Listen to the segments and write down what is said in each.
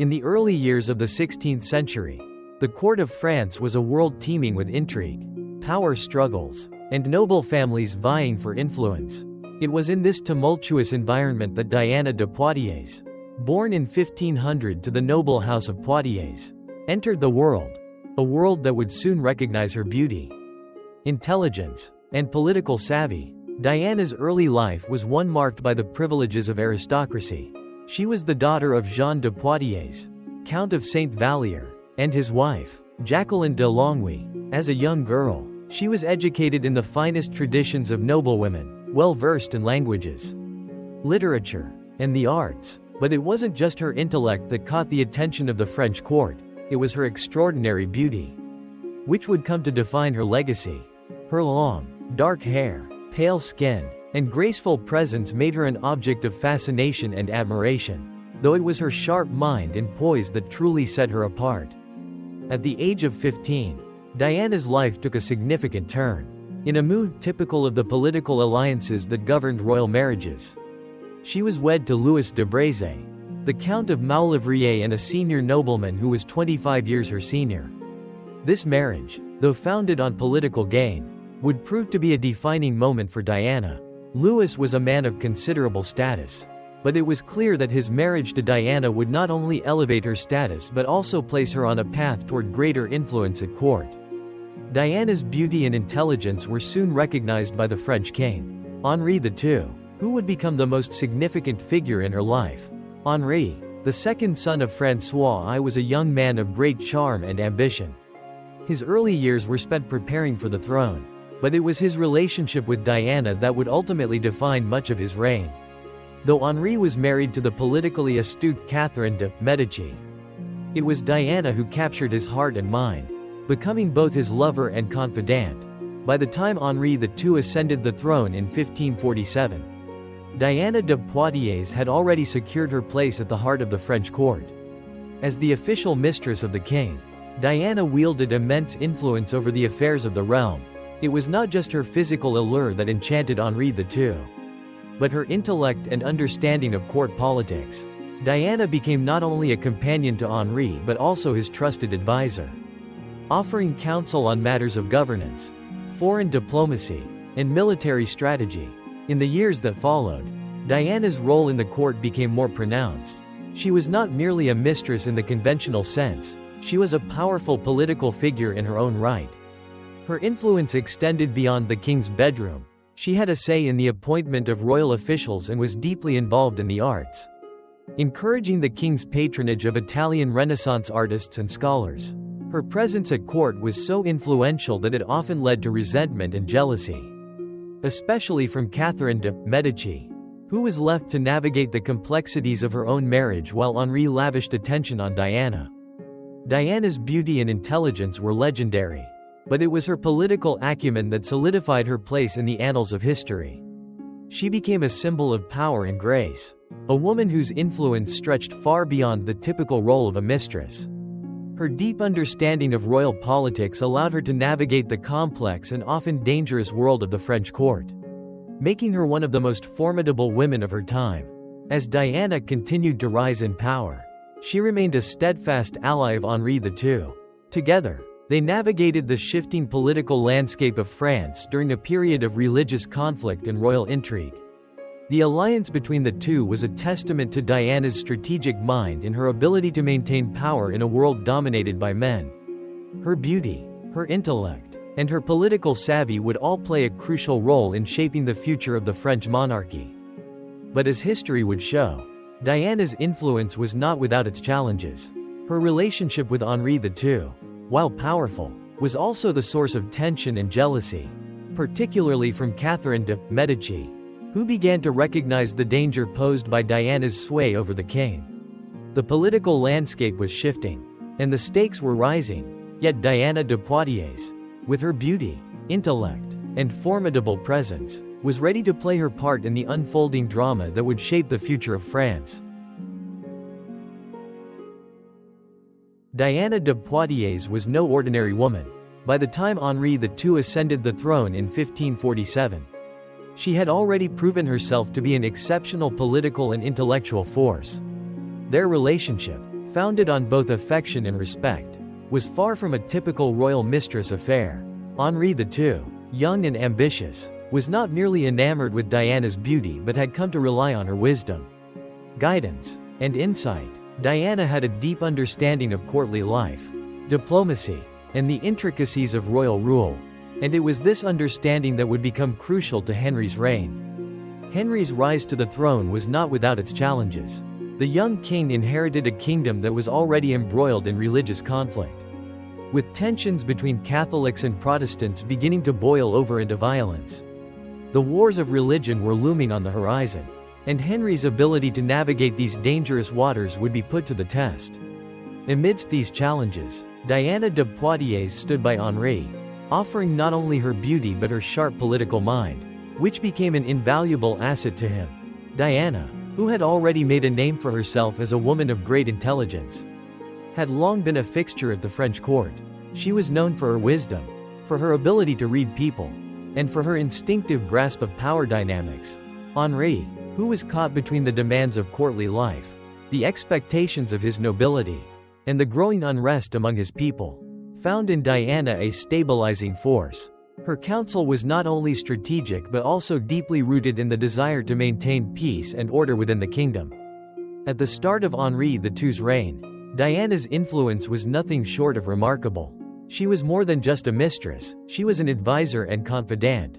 In the early years of the 16th century, the court of France was a world teeming with intrigue, power struggles, and noble families vying for influence. It was in this tumultuous environment that Diana de Poitiers, born in 1500 to the noble house of Poitiers, entered the world, a world that would soon recognize her beauty, intelligence, and political savvy. Diana's early life was one marked by the privileges of aristocracy. She was the daughter of Jean de Poitiers, Count of Saint Vallier, and his wife, Jacqueline de Longwy. As a young girl, she was educated in the finest traditions of noblewomen, well-versed in languages, literature, and the arts. But it wasn't just her intellect that caught the attention of the French court, it was her extraordinary beauty, which would come to define her legacy. Her long, dark hair, pale skin, and graceful presence made her an object of fascination and admiration, though it was her sharp mind and poise that truly set her apart. At the age of 15, Diana's life took a significant turn. In a move typical of the political alliances that governed royal marriages, she was wed to Louis de Braze, the Count of Maulevrier, and a senior nobleman who was 25 years her senior. This marriage, though founded on political gain, would prove to be a defining moment for Diana. Louis was a man of considerable status, but it was clear that his marriage to Diana would not only elevate her status but also place her on a path toward greater influence at court. Diana's beauty and intelligence were soon recognized by the French king, Henri II, who would become the most significant figure in her life. Henri, the second son of François I, was a young man of great charm and ambition. His early years were spent preparing for the throne, but it was his relationship with Diana that would ultimately define much of his reign. Though Henri was married to the politically astute Catherine de Medici, it was Diana who captured his heart and mind, becoming both his lover and confidant. By the time Henri II ascended the throne in 1547, Diana de Poitiers had already secured her place at the heart of the French court. As the official mistress of the king, Diana wielded immense influence over the affairs of the realm. It was not just her physical allure that enchanted Henri II, but her intellect and understanding of court politics. Diana became not only a companion to Henri but also his trusted advisor, offering counsel on matters of governance, foreign diplomacy, and military strategy. In the years that followed, Diana's role in the court became more pronounced. She was not merely a mistress in the conventional sense, she was a powerful political figure in her own right. Her influence extended beyond the king's bedroom. She had a say in the appointment of royal officials and was deeply involved in the arts, encouraging the king's patronage of Italian Renaissance artists and scholars. Her presence at court was so influential that it often led to resentment and jealousy, especially from Catherine de Medici, who was left to navigate the complexities of her own marriage while Henri lavished attention on Diana. Diana's beauty and intelligence were legendary, but it was her political acumen that solidified her place in the annals of history. She became a symbol of power and grace, a woman whose influence stretched far beyond the typical role of a mistress. Her deep understanding of royal politics allowed her to navigate the complex and often dangerous world of the French court, making her one of the most formidable women of her time. As Diana continued to rise in power, she remained a steadfast ally of Henri II. Together, they navigated the shifting political landscape of France during a period of religious conflict and royal intrigue. The alliance between the two was a testament to Diana's strategic mind and her ability to maintain power in a world dominated by men. Her beauty, her intellect, and her political savvy would all play a crucial role in shaping the future of the French monarchy. But as history would show, Diana's influence was not without its challenges. Her relationship with Henri II, while powerful, was also the source of tension and jealousy, particularly from Catherine de Medici, who began to recognize the danger posed by Diana's sway over the king. The political landscape was shifting, and the stakes were rising, yet Diana de Poitiers, with her beauty, intellect, and formidable presence, was ready to play her part in the unfolding drama that would shape the future of France. Diana de Poitiers was no ordinary woman. By the time Henri II ascended the throne in 1547, she had already proven herself to be an exceptional political and intellectual force. Their relationship, founded on both affection and respect, was far from a typical royal mistress affair. Henri II, young and ambitious, was not merely enamored with Diana's beauty but had come to rely on her wisdom, guidance, and insight. Diana had a deep understanding of courtly life, diplomacy, and the intricacies of royal rule, and it was this understanding that would become crucial to Henry's reign. Henry's rise to the throne was not without its challenges. The young king inherited a kingdom that was already embroiled in religious conflict, with tensions between Catholics and Protestants beginning to boil over into violence. The wars of religion were looming on the horizon, and Henry's ability to navigate these dangerous waters would be put to the test. Amidst these challenges, Diana de Poitiers stood by Henri, offering not only her beauty but her sharp political mind, which became an invaluable asset to him. Diana, who had already made a name for herself as a woman of great intelligence, had long been a fixture at the French court. She was known for her wisdom, for her ability to read people, and for her instinctive grasp of power dynamics. Henri, who was caught between the demands of courtly life, the expectations of his nobility, and the growing unrest among his people, found in Diana a stabilizing force. Her counsel was not only strategic but also deeply rooted in the desire to maintain peace and order within the kingdom. At the start of Henri II's reign, Diana's influence was nothing short of remarkable. She was more than just a mistress, she was an advisor and confidant.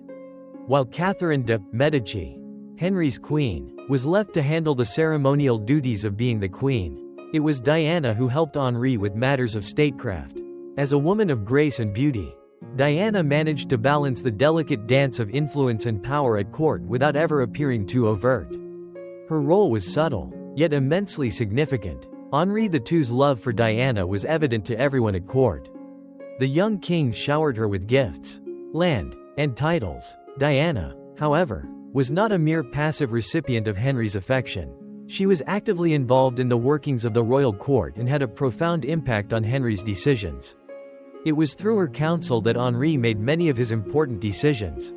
While Catherine de Medici, Henry's queen, was left to handle the ceremonial duties of being the queen, it was Diana who helped Henri with matters of statecraft. As a woman of grace and beauty, Diana managed to balance the delicate dance of influence and power at court without ever appearing too overt. Her role was subtle, yet immensely significant. Henri II's love for Diana was evident to everyone at court. The young king showered her with gifts, land, and titles. Diana, however, was not a mere passive recipient of Henry's affection. She was actively involved in the workings of the royal court and had a profound impact on Henry's decisions. It was through her counsel that Henri made many of his important decisions,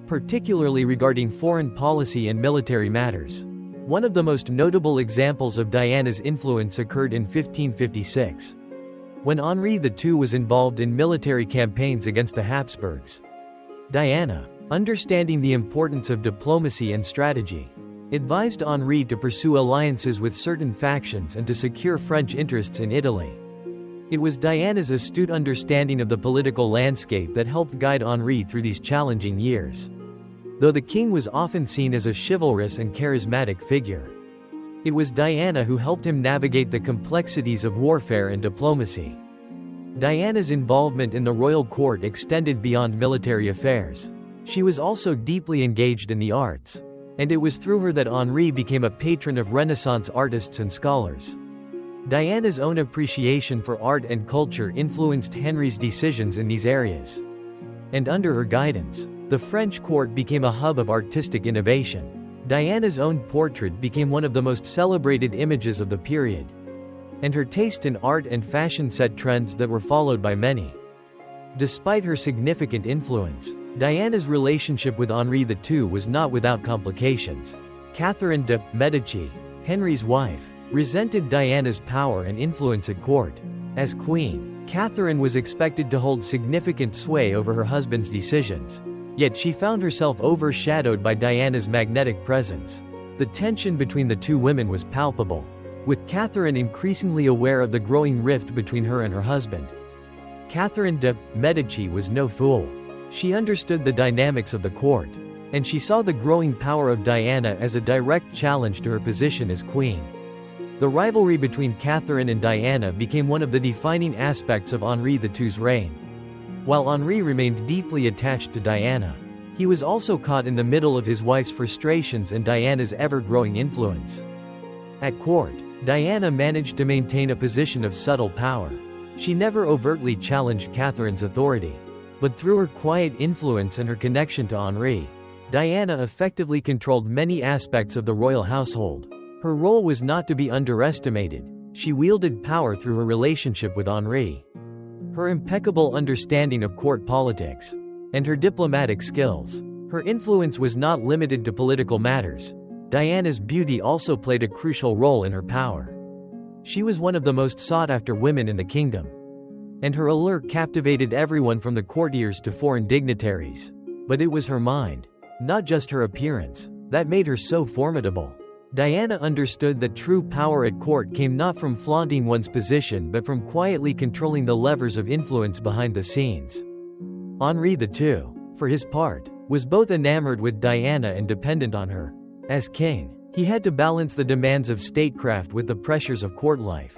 particularly regarding foreign policy and military matters. One of the most notable examples of Diana's influence occurred in 1556, when Henri II was involved in military campaigns against the Habsburgs. Diana, understanding the importance of diplomacy and strategy, advised Henri to pursue alliances with certain factions and to secure French interests in Italy. It was Diana's astute understanding of the political landscape that helped guide Henri through these challenging years. Though the king was often seen as a chivalrous and charismatic figure, it was Diana who helped him navigate the complexities of warfare and diplomacy. Diana's involvement in the royal court extended beyond military affairs. She was also deeply engaged in the arts, and it was through her that Henri became a patron of Renaissance artists and scholars. Diana's own appreciation for art and culture influenced Henry's decisions in these areas. And under her guidance, the French court became a hub of artistic innovation. Diana's own portrait became one of the most celebrated images of the period, and her taste in art and fashion set trends that were followed by many. Despite her significant influence, Diana's relationship with Henri II was not without complications. Catherine de Medici, Henry's wife, resented Diana's power and influence at court. As queen, Catherine was expected to hold significant sway over her husband's decisions. Yet she found herself overshadowed by Diana's magnetic presence. The tension between the two women was palpable, with Catherine increasingly aware of the growing rift between her and her husband. Catherine de Medici was no fool. She understood the dynamics of the court, and she saw the growing power of Diana as a direct challenge to her position as queen. The rivalry between Catherine and Diana became one of the defining aspects of Henri II's reign. While Henri remained deeply attached to Diana, he was also caught in the middle of his wife's frustrations and Diana's ever-growing influence. At court, Diana managed to maintain a position of subtle power. She never overtly challenged Catherine's authority, but through her quiet influence and her connection to Henri, Diana effectively controlled many aspects of the royal household. Her role was not to be underestimated. She wielded power through her relationship with Henri. Her impeccable understanding of court politics, and her diplomatic skills. Her influence was not limited to political matters. Diana's beauty also played a crucial role in her power. She was one of the most sought-after women in the kingdom, and her allure captivated everyone from the courtiers to foreign dignitaries. But it was her mind, not just her appearance, that made her so formidable. Diana understood that true power at court came not from flaunting one's position but from quietly controlling the levers of influence behind the scenes. Henri II, for his part, was both enamored with Diana and dependent on her. As king, he had to balance the demands of statecraft with the pressures of court life.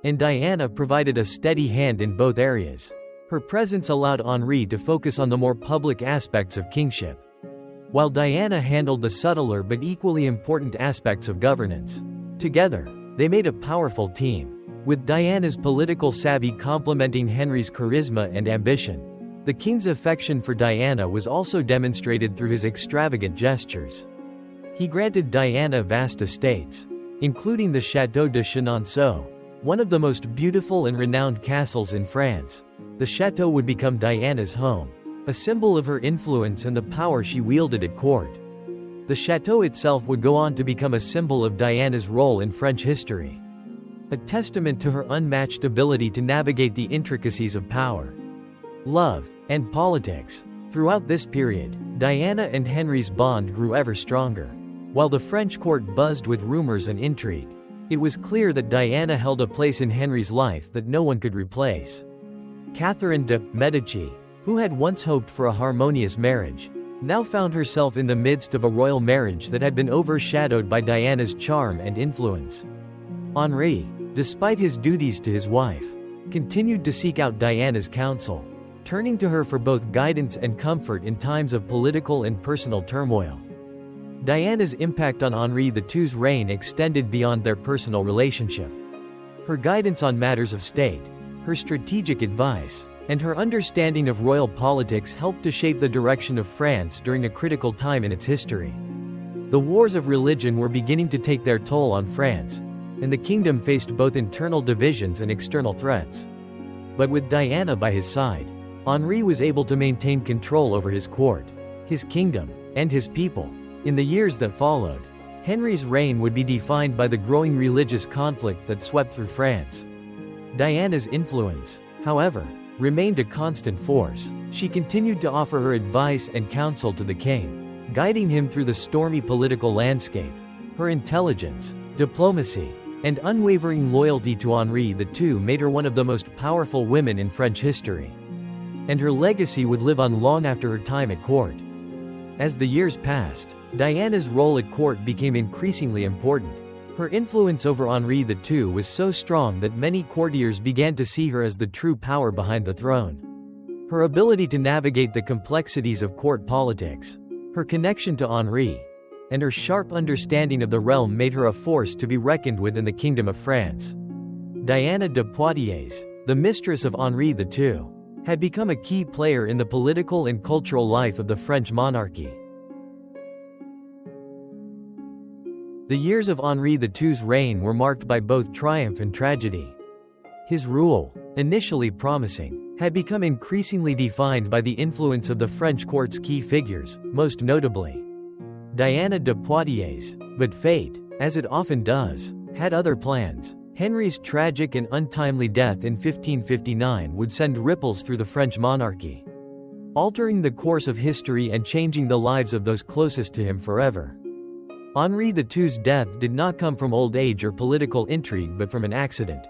And Diana provided a steady hand in both areas. Her presence allowed Henri to focus on the more public aspects of kingship, while Diana handled the subtler but equally important aspects of governance. Together, they made a powerful team, with Diana's political savvy complementing Henri's charisma and ambition. The king's affection for Diana was also demonstrated through his extravagant gestures. He granted Diana vast estates, including the Château de Chenonceau, one of the most beautiful and renowned castles in France. The château would become Diana's home, a symbol of her influence and the power she wielded at court. The château itself would go on to become a symbol of Diana's role in French history, a testament to her unmatched ability to navigate the intricacies of power, love, and politics. Throughout this period, Diana and Henri's bond grew ever stronger. While the French court buzzed with rumors and intrigue, it was clear that Diana held a place in Henri's life that no one could replace. Catherine de Medici, who had once hoped for a harmonious marriage, now found herself in the midst of a royal marriage that had been overshadowed by Diana's charm and influence. Henri, despite his duties to his wife, continued to seek out Diana's counsel, turning to her for both guidance and comfort in times of political and personal turmoil. Diana's impact on Henri II's reign extended beyond their personal relationship. Her guidance on matters of state, her strategic advice, and her understanding of royal politics helped to shape the direction of France during a critical time in its history. The wars of religion were beginning to take their toll on France, and the kingdom faced both internal divisions and external threats. But with Diana by his side, Henri was able to maintain control over his court, his kingdom, and his people. In the years that followed, Henri's reign would be defined by the growing religious conflict that swept through France. Diana's influence, however, remained a constant force. She continued to offer her advice and counsel to the king, guiding him through the stormy political landscape. Her intelligence, diplomacy, and unwavering loyalty to Henri II made her one of the most powerful women in French history. And her legacy would live on long after her time at court. As the years passed, Diana's role at court became increasingly important. Her influence over Henri II was so strong that many courtiers began to see her as the true power behind the throne. Her ability to navigate the complexities of court politics, her connection to Henri, and her sharp understanding of the realm made her a force to be reckoned with in the Kingdom of France. Diana de Poitiers, the mistress of Henri II, had become a key player in the political and cultural life of the French monarchy. The years of Henri II's reign were marked by both triumph and tragedy. His rule, initially promising, had become increasingly defined by the influence of the French court's key figures, most notably Diana de Poitiers. But fate, as it often does, had other plans. Henri's tragic and untimely death in 1559 would send ripples through the French monarchy, altering the course of history and changing the lives of those closest to him forever. Henri II's death did not come from old age or political intrigue but from an accident,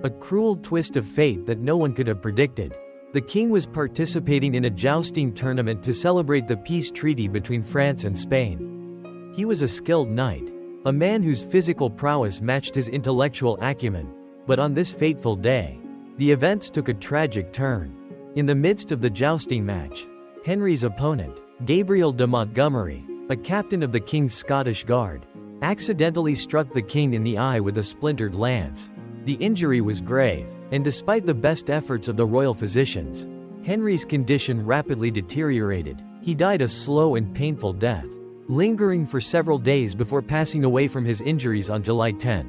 a cruel twist of fate that no one could have predicted. The king was participating in a jousting tournament to celebrate the peace treaty between France and Spain. He was a skilled knight, a man whose physical prowess matched his intellectual acumen. But on this fateful day, the events took a tragic turn. In the midst of the jousting match, Henri's opponent, Gabriel de Montgomery, a captain of the king's Scottish Guard, accidentally struck the king in the eye with a splintered lance. The injury was grave, and despite the best efforts of the royal physicians, Henri's condition rapidly deteriorated. He died a slow and painful death, lingering for several days before passing away from his injuries on July 10,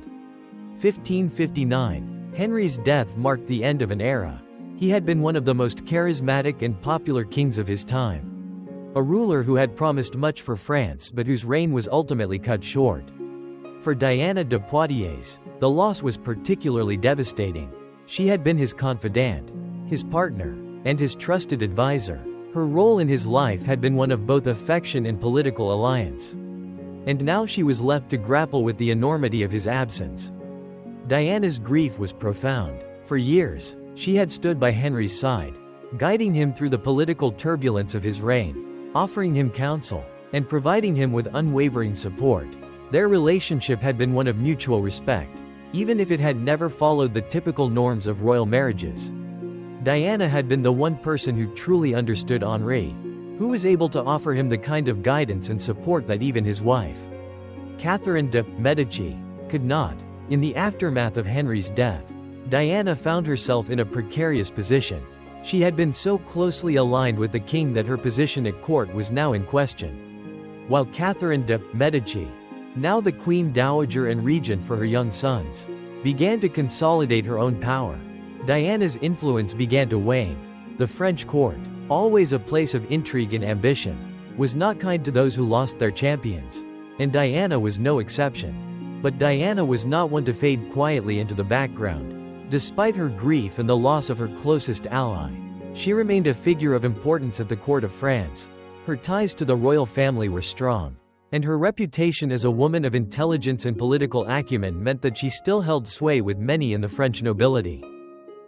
1559. Henri's death marked the end of an era. He had been one of the most charismatic and popular kings of his time, a ruler who had promised much for France but whose reign was ultimately cut short. For Diana de Poitiers, The loss was particularly devastating. She had been his confidant, his partner, and his trusted advisor. Her role in his life had been one of both affection and political alliance. And now she was left to grapple with the enormity of his absence. Diana's grief was profound. For years, she had stood by Henry's side, guiding him through the political turbulence of his reign, offering him counsel, and providing him with unwavering support. Their relationship had been one of mutual respect, even if it had never followed the typical norms of royal marriages. Diana had been the one person who truly understood Henri, who was able to offer him the kind of guidance and support that even his wife, Catherine de Medici, could not. In the aftermath of Henry's death, Diana found herself in a precarious position. She had been so closely aligned with the king that her position at court was now in question. While Catherine de Medici, now the Queen Dowager and regent for her young sons, began to consolidate her own power, Diana's influence began to wane. The French court, always a place of intrigue and ambition, was not kind to those who lost their champions, and Diana was no exception. But Diana was not one to fade quietly into the background. Despite her grief and the loss of her closest ally, she remained a figure of importance at the court of France. Her ties to the royal family were strong, and her reputation as a woman of intelligence and political acumen meant that she still held sway with many in the French nobility.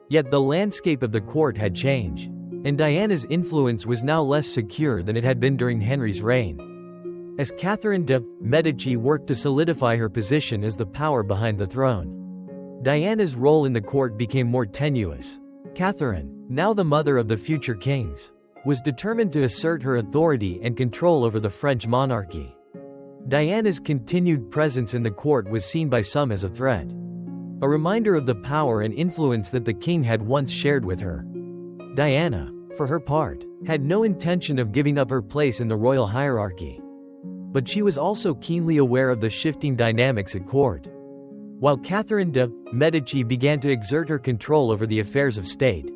Yet the landscape of the court had changed, and Diana's influence was now less secure than it had been during Henry's reign. As Catherine de Medici worked to solidify her position as the power behind the throne, Diana's role in the court became more tenuous. Catherine, now the mother of the future kings, was determined to assert her authority and control over the French monarchy. Diana's continued presence in the court was seen by some as a threat, a reminder of the power and influence that the king had once shared with her. Diana, for her part, had no intention of giving up her place in the royal hierarchy. But she was also keenly aware of the shifting dynamics at court. While Catherine de Medici began to exert her control over the affairs of state,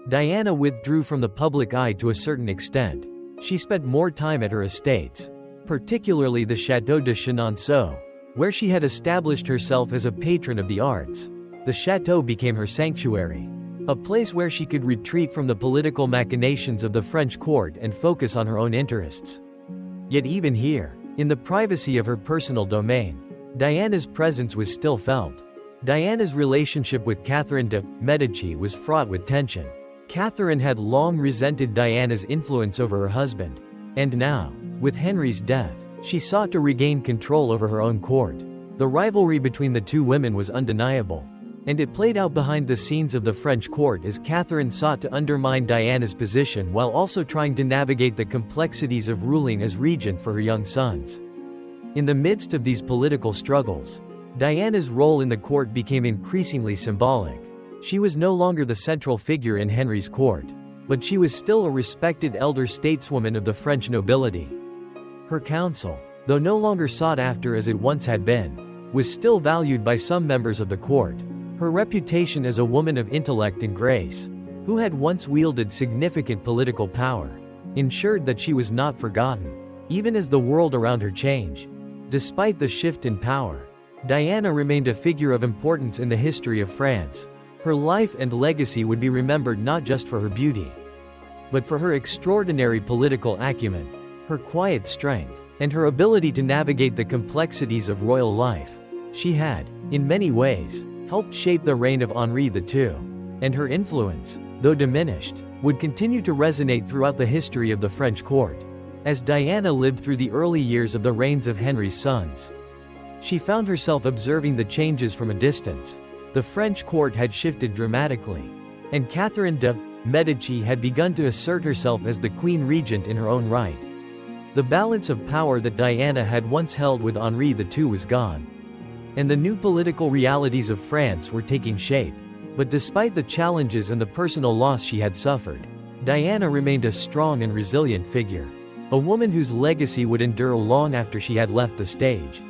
Diana withdrew from the public eye to a certain extent. She spent more time at her estates, particularly the Château de Chenonceau, where she had established herself as a patron of the arts. The château became her sanctuary, a place where she could retreat from the political machinations of the French court and focus on her own interests. Yet even here, in the privacy of her personal domain, Diana's presence was still felt. Diana's relationship with Catherine de Medici was fraught with tension. Catherine had long resented Diana's influence over her husband, and now, with Henry's death, she sought to regain control over her own court. The rivalry between the two women was undeniable, and it played out behind the scenes of the French court as Catherine sought to undermine Diana's position while also trying to navigate the complexities of ruling as regent for her young sons. In the midst of these political struggles, Diana's role in the court became increasingly symbolic. She was no longer the central figure in Henry's court, but she was still a respected elder stateswoman of the French nobility. Her counsel, though no longer sought after as it once had been, was still valued by some members of the court. Her reputation as a woman of intellect and grace, who had once wielded significant political power, ensured that she was not forgotten, even as the world around her changed. Despite the shift in power, Diana remained a figure of importance in the history of France. Her life and legacy would be remembered not just for her beauty, but for her extraordinary political acumen, her quiet strength, and her ability to navigate the complexities of royal life. She had, in many ways, helped shape the reign of Henri II, and her influence, though diminished, would continue to resonate throughout the history of the French court. As Diana lived through the early years of the reigns of Henry's sons, she found herself observing the changes from a distance. The French court had shifted dramatically, and Catherine de Medici had begun to assert herself as the queen regent in her own right. The balance of power that Diana had once held with Henri II was gone, and the new political realities of France were taking shape. But despite the challenges and the personal loss she had suffered, Diana remained a strong and resilient figure, a woman whose legacy would endure long after she had left the stage.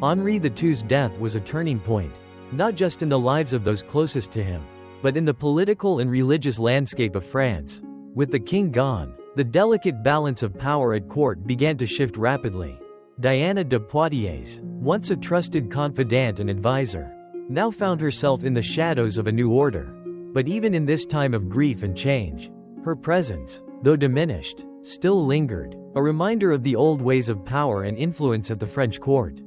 Henri II's death was a turning point, not just in the lives of those closest to him, but in the political and religious landscape of France. With the king gone, the delicate balance of power at court began to shift rapidly. Diana de Poitiers, once a trusted confidant and advisor, now found herself in the shadows of a new order. But even in this time of grief and change, her presence, though diminished, still lingered, a reminder of the old ways of power and influence at the French court.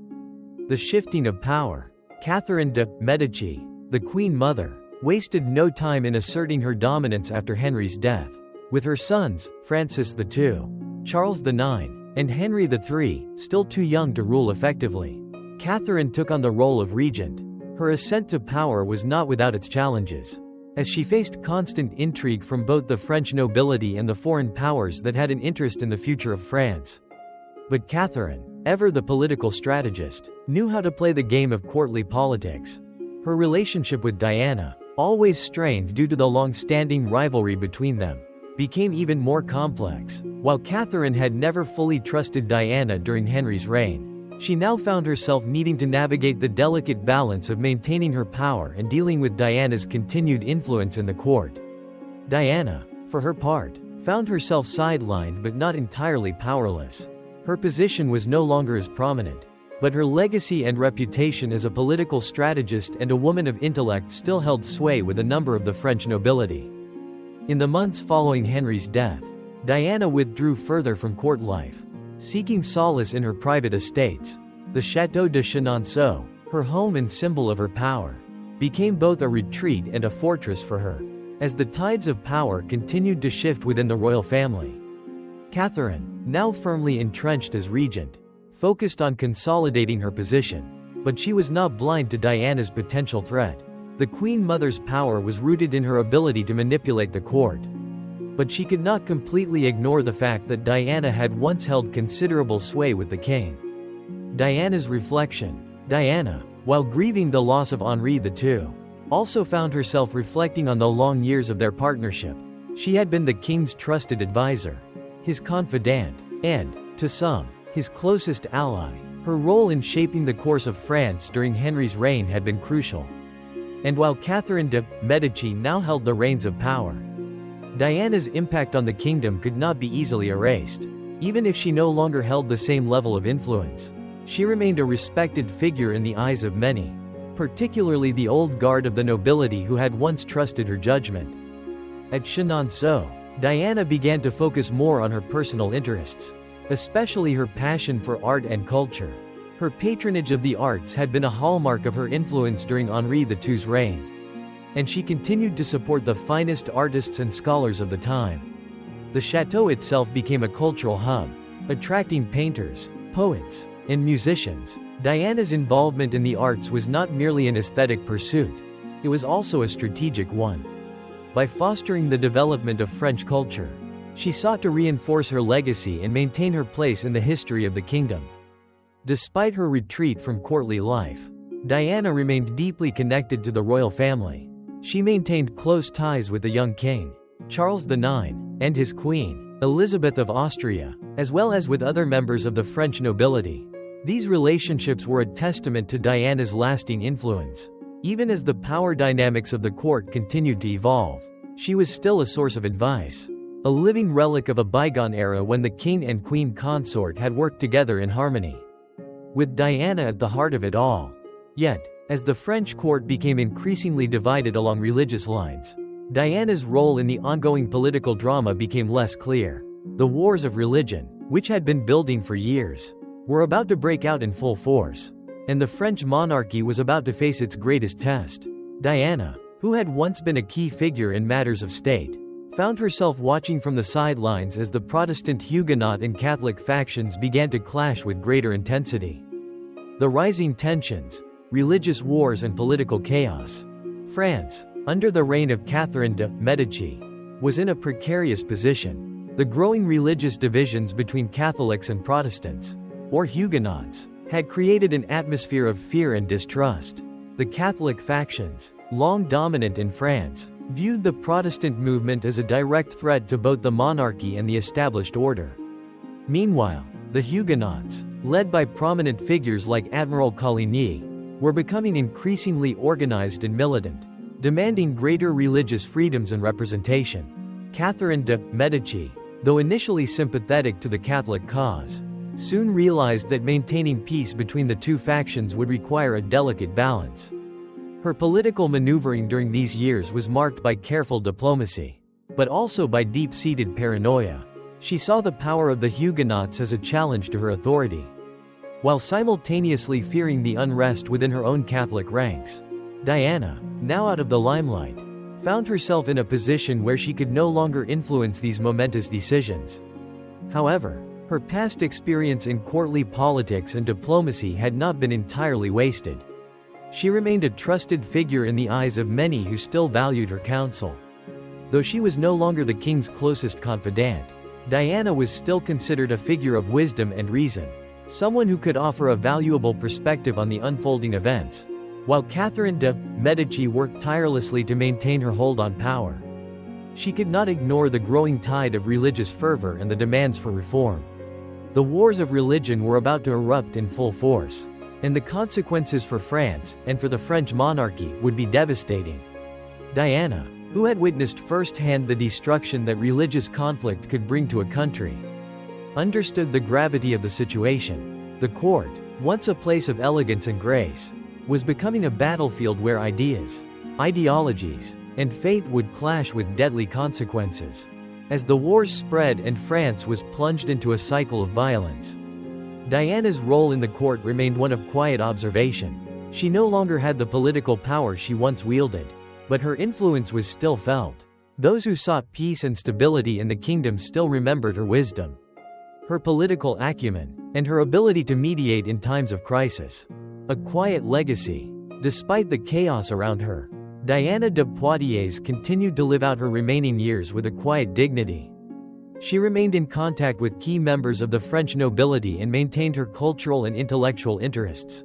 The shifting of power. Catherine de Medici, the Queen Mother, wasted no time in asserting her dominance after Henry's death. With her sons, Francis II, Charles IX, and Henry III, still too young to rule effectively, Catherine took on the role of regent. Her ascent to power was not without its challenges, as she faced constant intrigue from both the French nobility and the foreign powers that had an interest in the future of France. But Catherine, ever the political strategist, knew how to play the game of courtly politics. Her relationship with Diana, always strained due to the long-standing rivalry between them, became even more complex. While Catherine had never fully trusted Diana during Henry's reign, she now found herself needing to navigate the delicate balance of maintaining her power and dealing with Diana's continued influence in the court. Diana, for her part, found herself sidelined but not entirely powerless. Her position was no longer as prominent, but her legacy and reputation as a political strategist and a woman of intellect still held sway with a number of the French nobility. In the months following Henry's death, Diana withdrew further from court life, seeking solace in her private estates. The Château de Chenonceau, her home and symbol of her power, became both a retreat and a fortress for her, as the tides of power continued to shift within the royal family. Catherine, now firmly entrenched as regent, focused on consolidating her position, but she was not blind to Diana's potential threat. The Queen Mother's power was rooted in her ability to manipulate the court. But she could not completely ignore the fact that Diana had once held considerable sway with the king. Diana's reflection. Diana, while grieving the loss of Henri II, also found herself reflecting on the long years of their partnership. She had been the king's trusted advisor, his confidant, and, to some, his closest ally. Her role in shaping the course of France during Henry's reign had been crucial. And while Catherine de Medici now held the reins of power, Diana's impact on the kingdom could not be easily erased. Even if she no longer held the same level of influence, she remained a respected figure in the eyes of many, particularly the old guard of the nobility who had once trusted her judgment. At Chenonceau, Diana began to focus more on her personal interests, especially her passion for art and culture. Her patronage of the arts had been a hallmark of her influence during Henri II's reign, and she continued to support the finest artists and scholars of the time. The chateau itself became a cultural hub, attracting painters, poets, and musicians. Diana's involvement in the arts was not merely an aesthetic pursuit, it was also a strategic one. By fostering the development of French culture, she sought to reinforce her legacy and maintain her place in the history of the kingdom. Despite her retreat from courtly life, Diana remained deeply connected to the royal family. She maintained close ties with the young king, Charles IX, and his queen, Elizabeth of Austria, as well as with other members of the French nobility. These relationships were a testament to Diana's lasting influence. Even as the power dynamics of the court continued to evolve, she was still a source of advice, a living relic of a bygone era when the king and queen consort had worked together in harmony. With Diana at the heart of it all. Yet, as the French court became increasingly divided along religious lines, Diana's role in the ongoing political drama became less clear. The wars of religion, which had been building for years, were about to break out in full force, and the French monarchy was about to face its greatest test. Diana, who had once been a key figure in matters of state, found herself watching from the sidelines as the Protestant Huguenot and Catholic factions began to clash with greater intensity. The rising tensions, religious wars and political chaos. France, under the reign of Catherine de Medici, was in a precarious position. The growing religious divisions between Catholics and Protestants, or Huguenots, had created an atmosphere of fear and distrust. The Catholic factions, long dominant in France, viewed the Protestant movement as a direct threat to both the monarchy and the established order. Meanwhile, the Huguenots, led by prominent figures like Admiral Coligny, were becoming increasingly organized and militant, demanding greater religious freedoms and representation. Catherine de Medici, though initially sympathetic to the Catholic cause, soon realized that maintaining peace between the two factions would require a delicate balance. Her political maneuvering during these years was marked by careful diplomacy, but also by deep-seated paranoia. She saw the power of the Huguenots as a challenge to her authority, while simultaneously fearing the unrest within her own Catholic ranks. Diana, now out of the limelight, found herself in a position where she could no longer influence these momentous decisions. However, her past experience in courtly politics and diplomacy had not been entirely wasted. She remained a trusted figure in the eyes of many who still valued her counsel. Though she was no longer the king's closest confidant, Diana was still considered a figure of wisdom and reason, someone who could offer a valuable perspective on the unfolding events. While Catherine de Medici worked tirelessly to maintain her hold on power, she could not ignore the growing tide of religious fervor and the demands for reform. The wars of religion were about to erupt in full force, and the consequences for France, and for the French monarchy, would be devastating. Diana, who had witnessed firsthand the destruction that religious conflict could bring to a country, understood the gravity of the situation. The court, once a place of elegance and grace, was becoming a battlefield where ideas, ideologies, and faith would clash with deadly consequences. As the wars spread and France was plunged into a cycle of violence, Diana's role in the court remained one of quiet observation. She no longer had the political power she once wielded, but her influence was still felt. Those who sought peace and stability in the kingdom still remembered her wisdom, her political acumen, and her ability to mediate in times of crisis. A quiet legacy. Despite the chaos around her, Diana de Poitiers continued to live out her remaining years with a quiet dignity. She remained in contact with key members of the French nobility and maintained her cultural and intellectual interests.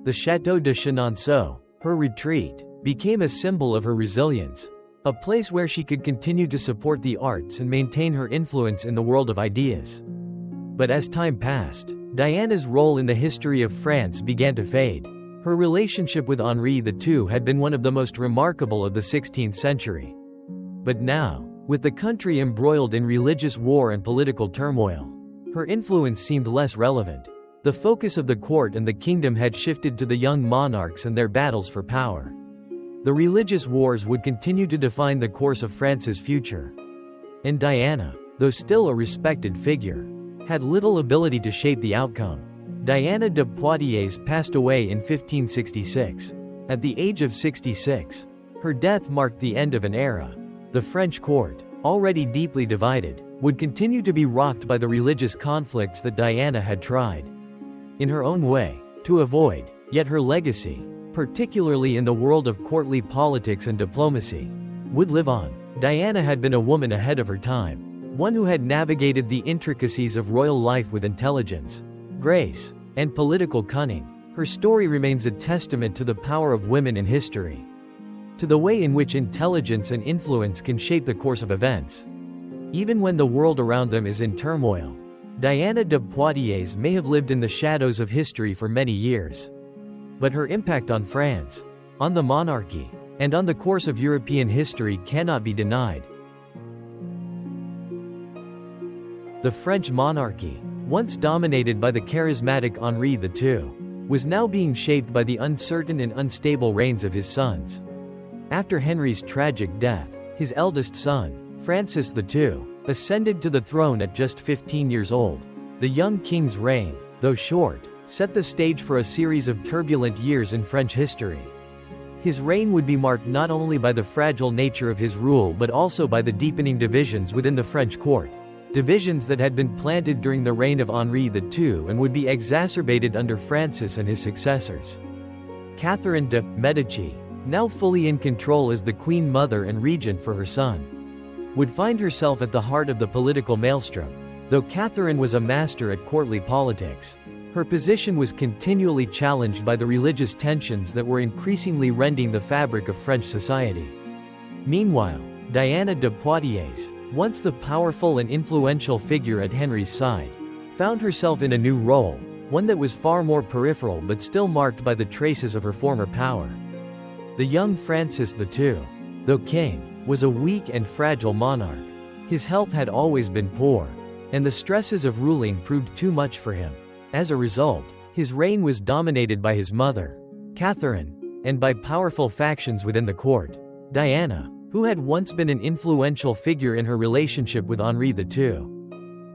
The Château de Chenonceau, her retreat, became a symbol of her resilience, a place where she could continue to support the arts and maintain her influence in the world of ideas. But as time passed, Diana's role in the history of France began to fade. Her relationship with Henri II had been one of the most remarkable of the 16th century. But now, with the country embroiled in religious war and political turmoil, her influence seemed less relevant. The focus of the court and the kingdom had shifted to the young monarchs and their battles for power. The religious wars would continue to define the course of France's future. And Diana, though still a respected figure, had little ability to shape the outcome. Diana de Poitiers passed away in 1566. At the age of 66, her death marked the end of an era. The French court, already deeply divided, would continue to be rocked by the religious conflicts that Diana had tried, in her own way, to avoid. Yet her legacy, particularly in the world of courtly politics and diplomacy, would live on. Diana had been a woman ahead of her time, one who had navigated the intricacies of royal life with intelligence, grace, and political cunning. Her story remains a testament to the power of women in history, to the way in which intelligence and influence can shape the course of events. Even when the world around them is in turmoil, Diana de Poitiers may have lived in the shadows of history for many years. But her impact on France, on the monarchy, and on the course of European history cannot be denied. The French monarchy, once dominated by the charismatic Henri II, was now being shaped by the uncertain and unstable reigns of his sons. After Henry's tragic death, his eldest son, Francis II, ascended to the throne at just 15 years old. The young king's reign, though short, set the stage for a series of turbulent years in French history. His reign would be marked not only by the fragile nature of his rule but also by the deepening divisions within the French court. Divisions that had been planted during the reign of Henri II and would be exacerbated under Francis and his successors. Catherine de Medici, now fully in control as the Queen Mother and regent for her son, would find herself at the heart of the political maelstrom. Though Catherine was a master at courtly politics, her position was continually challenged by the religious tensions that were increasingly rending the fabric of French society. Meanwhile, Diana de Poitiers, once the powerful and influential figure at Henry's side, found herself in a new role, one that was far more peripheral but still marked by the traces of her former power. The young Francis II, though king, was a weak and fragile monarch. His health had always been poor, and the stresses of ruling proved too much for him. As a result, his reign was dominated by his mother, Catherine, and by powerful factions within the court. Diana, who had once been an influential figure in her relationship with Henri II,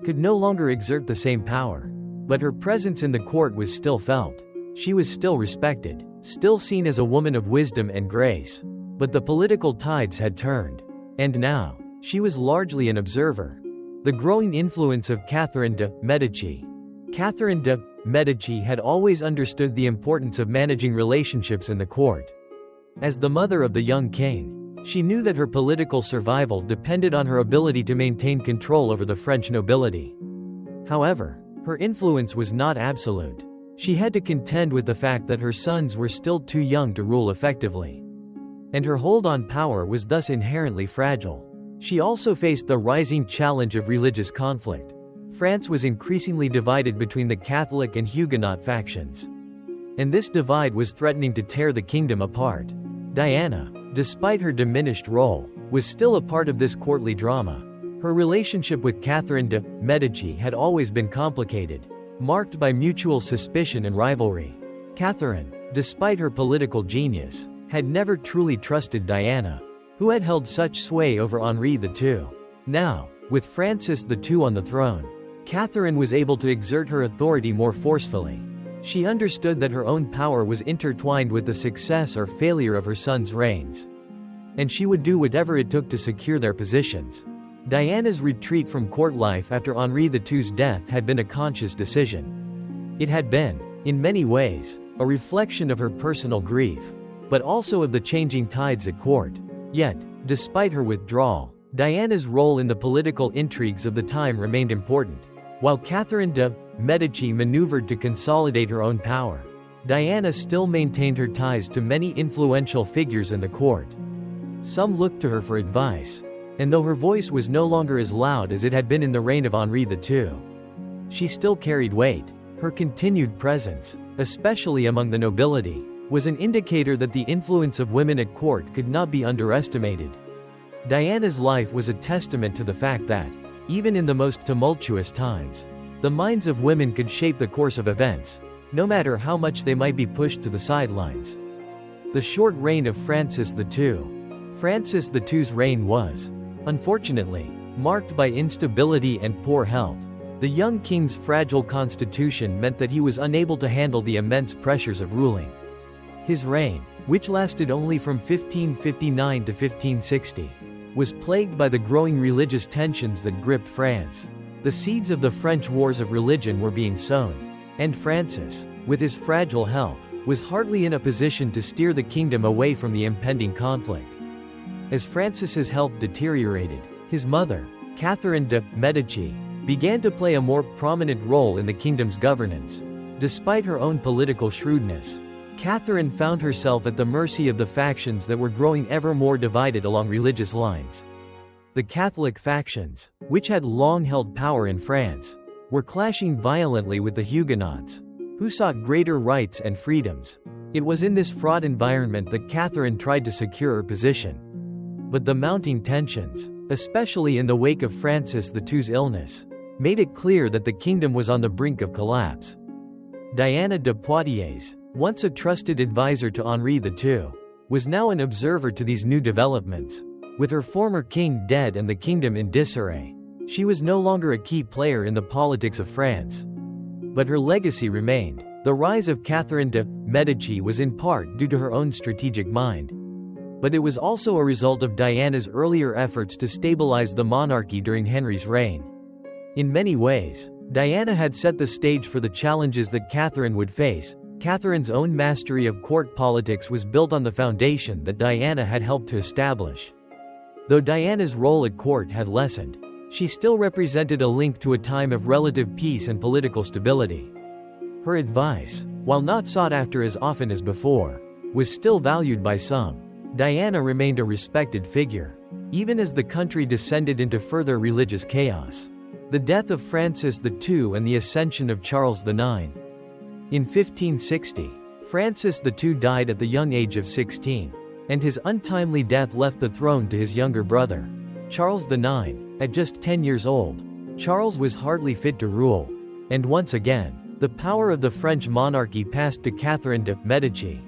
could no longer exert the same power. But her presence in the court was still felt. She was still respected, still seen as a woman of wisdom and grace. But the political tides had turned. And now, she was largely an observer. The growing influence of Catherine de Medici. Catherine de Medici had always understood the importance of managing relationships in the court. As the mother of the young king, she knew that her political survival depended on her ability to maintain control over the French nobility. However, her influence was not absolute. She had to contend with the fact that her sons were still too young to rule effectively. And her hold on power was thus inherently fragile. She also faced the rising challenge of religious conflict. France was increasingly divided between the Catholic and Huguenot factions. And this divide was threatening to tear the kingdom apart. Diana, despite her diminished role, was still a part of this courtly drama. Her relationship with Catherine de Medici had always been complicated, marked by mutual suspicion and rivalry. Catherine, despite her political genius, had never truly trusted Diana, who had held such sway over Henri II. Now, with Francis II on the throne, Catherine was able to exert her authority more forcefully. She understood that her own power was intertwined with the success or failure of her sons' reigns, and she would do whatever it took to secure their positions. Diana's retreat from court life after Henri II's death had been a conscious decision. It had been, in many ways, a reflection of her personal grief, but also of the changing tides at court. Yet, despite her withdrawal, Diana's role in the political intrigues of the time remained important. While Catherine de Medici maneuvered to consolidate her own power, Diana still maintained her ties to many influential figures in the court. Some looked to her for advice, and though her voice was no longer as loud as it had been in the reign of Henri II, she still carried weight. Her continued presence, especially among the nobility, was an indicator that the influence of women at court could not be underestimated. Diana's life was a testament to the fact that, even in the most tumultuous times, the minds of women could shape the course of events, no matter how much they might be pushed to the sidelines. The short reign of Francis II. Francis II's reign was, unfortunately, marked by instability and poor health. The young king's fragile constitution meant that he was unable to handle the immense pressures of ruling. His reign, which lasted only from 1559 to 1560, was plagued by the growing religious tensions that gripped France. The seeds of the French wars of religion were being sown, and Francis, with his fragile health, was hardly in a position to steer the kingdom away from the impending conflict. As Francis's health deteriorated, his mother, Catherine de Medici, began to play a more prominent role in the kingdom's governance. Despite her own political shrewdness, Catherine found herself at the mercy of the factions that were growing ever more divided along religious lines. The Catholic factions, which had long held power in France, were clashing violently with the Huguenots, who sought greater rights and freedoms. It was in this fraught environment that Catherine tried to secure her position. But the mounting tensions, especially in the wake of Francis II's illness, made it clear that the kingdom was on the brink of collapse. Diana de Poitiers, once a trusted advisor to Henri II, was now an observer to these new developments. With her former king dead and the kingdom in disarray, she was no longer a key player in the politics of France. But her legacy remained. The rise of Catherine de Medici was in part due to her own strategic mind. But it was also a result of Diana's earlier efforts to stabilize the monarchy during Henry's reign. In many ways, Diana had set the stage for the challenges that Catherine would face. Catherine's own mastery of court politics was built on the foundation that Diana had helped to establish. Though Diana's role at court had lessened, she still represented a link to a time of relative peace and political stability. Her advice, while not sought after as often as before, was still valued by some. Diana remained a respected figure, even as the country descended into further religious chaos. The death of Francis II and the ascension of Charles IX. In 1560, Francis II died at the young age of 16, and his untimely death left the throne to his younger brother, Charles IX. At just 10 years old, Charles was hardly fit to rule, and once again, the power of the French monarchy passed to Catherine de Medici,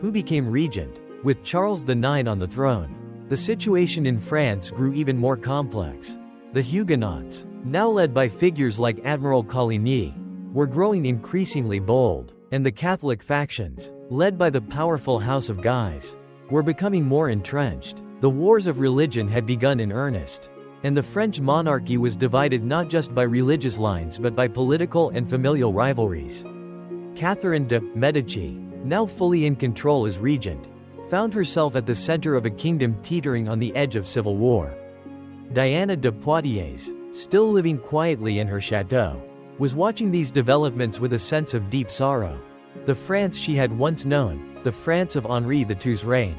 Who became regent? With Charles IX on the throne, the situation in France grew even more complex. The Huguenots, now led by figures like Admiral Coligny, were growing increasingly bold, and the Catholic factions, led by the powerful House of Guise, were becoming more entrenched. The wars of religion had begun in earnest, and the French monarchy was divided not just by religious lines but by political and familial rivalries. Catherine de Medici, now fully in control as regent, found herself at the center of a kingdom teetering on the edge of civil war. Diana de Poitiers, still living quietly in her chateau, was watching these developments with a sense of deep sorrow. The France she had once known, the France of Henri II's reign,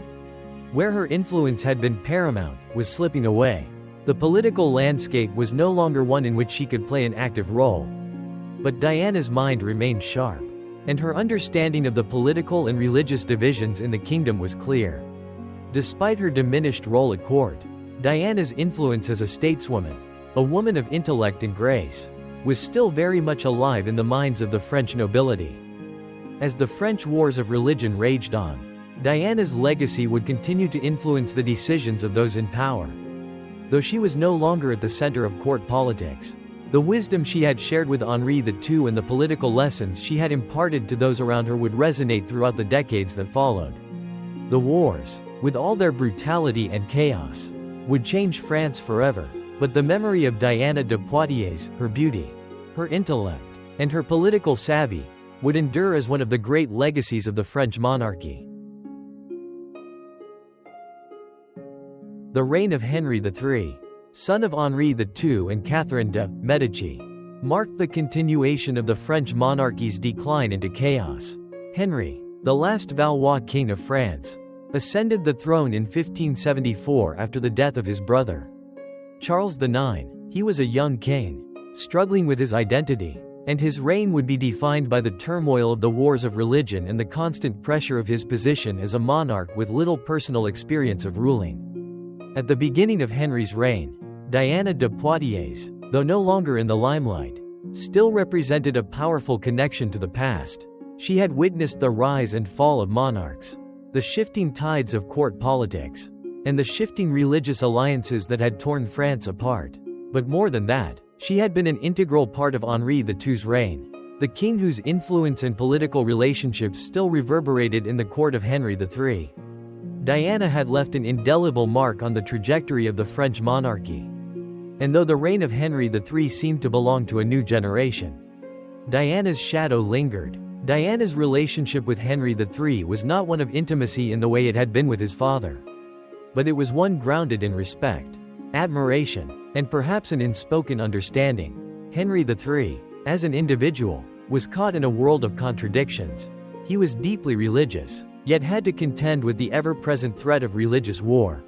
where her influence had been paramount, was slipping away. The political landscape was no longer one in which she could play an active role. But Diana's mind remained sharp, and her understanding of the political and religious divisions in the kingdom was clear. Despite her diminished role at court, Diana's influence as a stateswoman, a woman of intellect and grace, was still very much alive in the minds of the French nobility. As the French wars of religion raged on, Diana's legacy would continue to influence the decisions of those in power. Though she was no longer at the center of court politics, the wisdom she had shared with Henri II and the political lessons she had imparted to those around her would resonate throughout the decades that followed. The wars, with all their brutality and chaos, would change France forever, but the memory of Diana de Poitiers, her beauty, her intellect, and her political savvy, would endure as one of the great legacies of the French monarchy. The reign of Henri III, son of Henri II and Catherine de Medici, marked the continuation of the French monarchy's decline into chaos. Henry, the last Valois king of France, ascended the throne in 1574 after the death of his brother, Charles IX. He was a young king, struggling with his identity, and his reign would be defined by the turmoil of the wars of religion and the constant pressure of his position as a monarch with little personal experience of ruling. At the beginning of Henry's reign, Diana de Poitiers, though no longer in the limelight, still represented a powerful connection to the past. She had witnessed the rise and fall of monarchs, the shifting tides of court politics, and the shifting religious alliances that had torn France apart. But more than that, she had been an integral part of Henri II's reign, the king whose influence and political relationships still reverberated in the court of Henri III. Diana had left an indelible mark on the trajectory of the French monarchy. And though the reign of Henri III seemed to belong to a new generation, Diana's shadow lingered. Diana's relationship with Henri III was not one of intimacy in the way it had been with his father, but it was one grounded in respect, admiration, and perhaps an unspoken understanding. Henri III, as an individual, was caught in a world of contradictions. He was deeply religious, yet had to contend with the ever-present threat of religious war.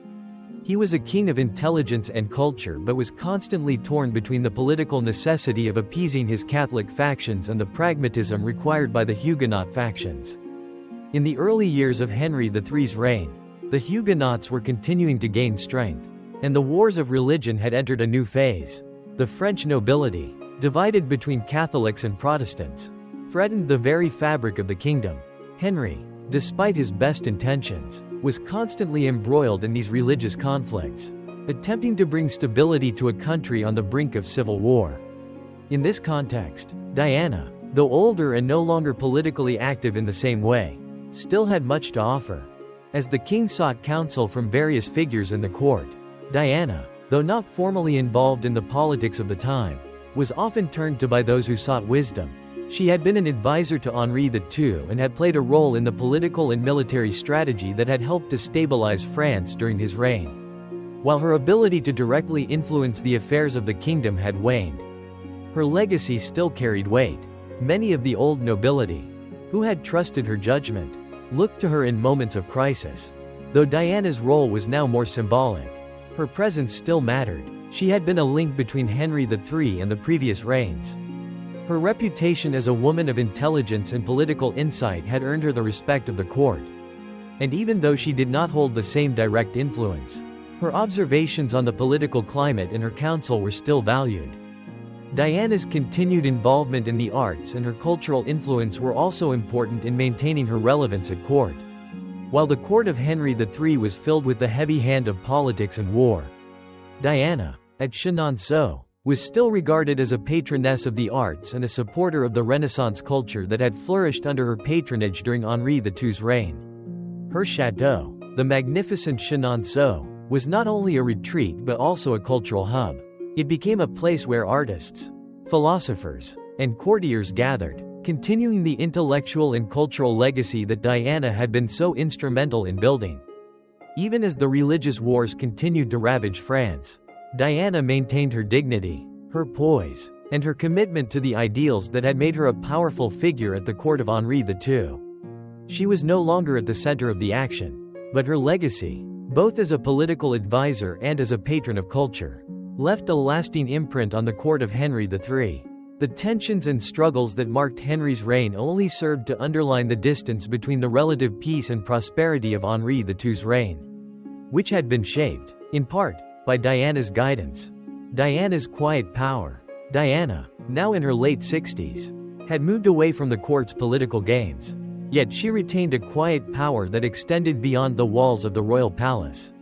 He was a king of intelligence and culture but was constantly torn between the political necessity of appeasing his Catholic factions and the pragmatism required by the Huguenot factions. In the early years of Henri III's reign, the Huguenots were continuing to gain strength, and the wars of religion had entered a new phase. The French nobility, divided between Catholics and Protestants, threatened the very fabric of the kingdom. Henry, despite his best intentions, was constantly embroiled in these religious conflicts, attempting to bring stability to a country on the brink of civil war. In this context, Diana, though older and no longer politically active in the same way, still had much to offer. As the king sought counsel from various figures in the court, Diana, though not formally involved in the politics of the time, was often turned to by those who sought wisdom. She had been an advisor to Henri II and had played a role in the political and military strategy that had helped to stabilize France during his reign. While her ability to directly influence the affairs of the kingdom had waned, her legacy still carried weight. Many of the old nobility, who had trusted her judgment, looked to her in moments of crisis. Though Diana's role was now more symbolic, her presence still mattered. She had been a link between Henri III and the previous reigns. Her reputation as a woman of intelligence and political insight had earned her the respect of the court. And even though she did not hold the same direct influence, her observations on the political climate and her counsel were still valued. Diana's continued involvement in the arts and her cultural influence were also important in maintaining her relevance at court. while the court of Henri III was filled with the heavy hand of politics and war. Diana, at Chenonceau, was still regarded as a patroness of the arts and a supporter of the Renaissance culture that had flourished under her patronage during Henri II's reign. Her chateau, the magnificent Chenonceau, was not only a retreat but also a cultural hub. It became a place where artists, philosophers, and courtiers gathered, continuing the intellectual and cultural legacy that Diana had been so instrumental in building. Even as the religious wars continued to ravage France, Diana maintained her dignity, her poise, and her commitment to the ideals that had made her a powerful figure at the court of Henri II. She was no longer at the center of the action, but her legacy, both as a political advisor and as a patron of culture, left a lasting imprint on the court of Henri III. The tensions and struggles that marked Henry's reign only served to underline the distance between the relative peace and prosperity of Henri II's reign, which had been shaped, in part, by Diana's guidance. Diana's quiet power. Diana, now in her late 60s, had moved away from the court's political games. Yet she retained a quiet power that extended beyond the walls of the royal palace.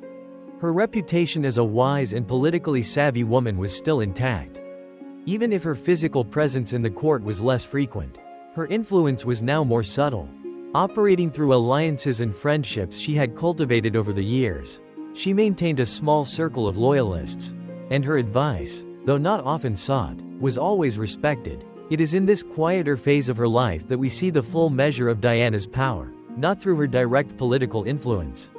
Her reputation as a wise and politically savvy woman was still intact. Even if her physical presence in the court was less frequent, her influence was now more subtle. Operating through alliances and friendships she had cultivated over the years, she maintained a small circle of loyalists, and her advice, though not often sought, was always respected. It is in this quieter phase of her life that we see the full measure of Diana's power, not through her direct political influence,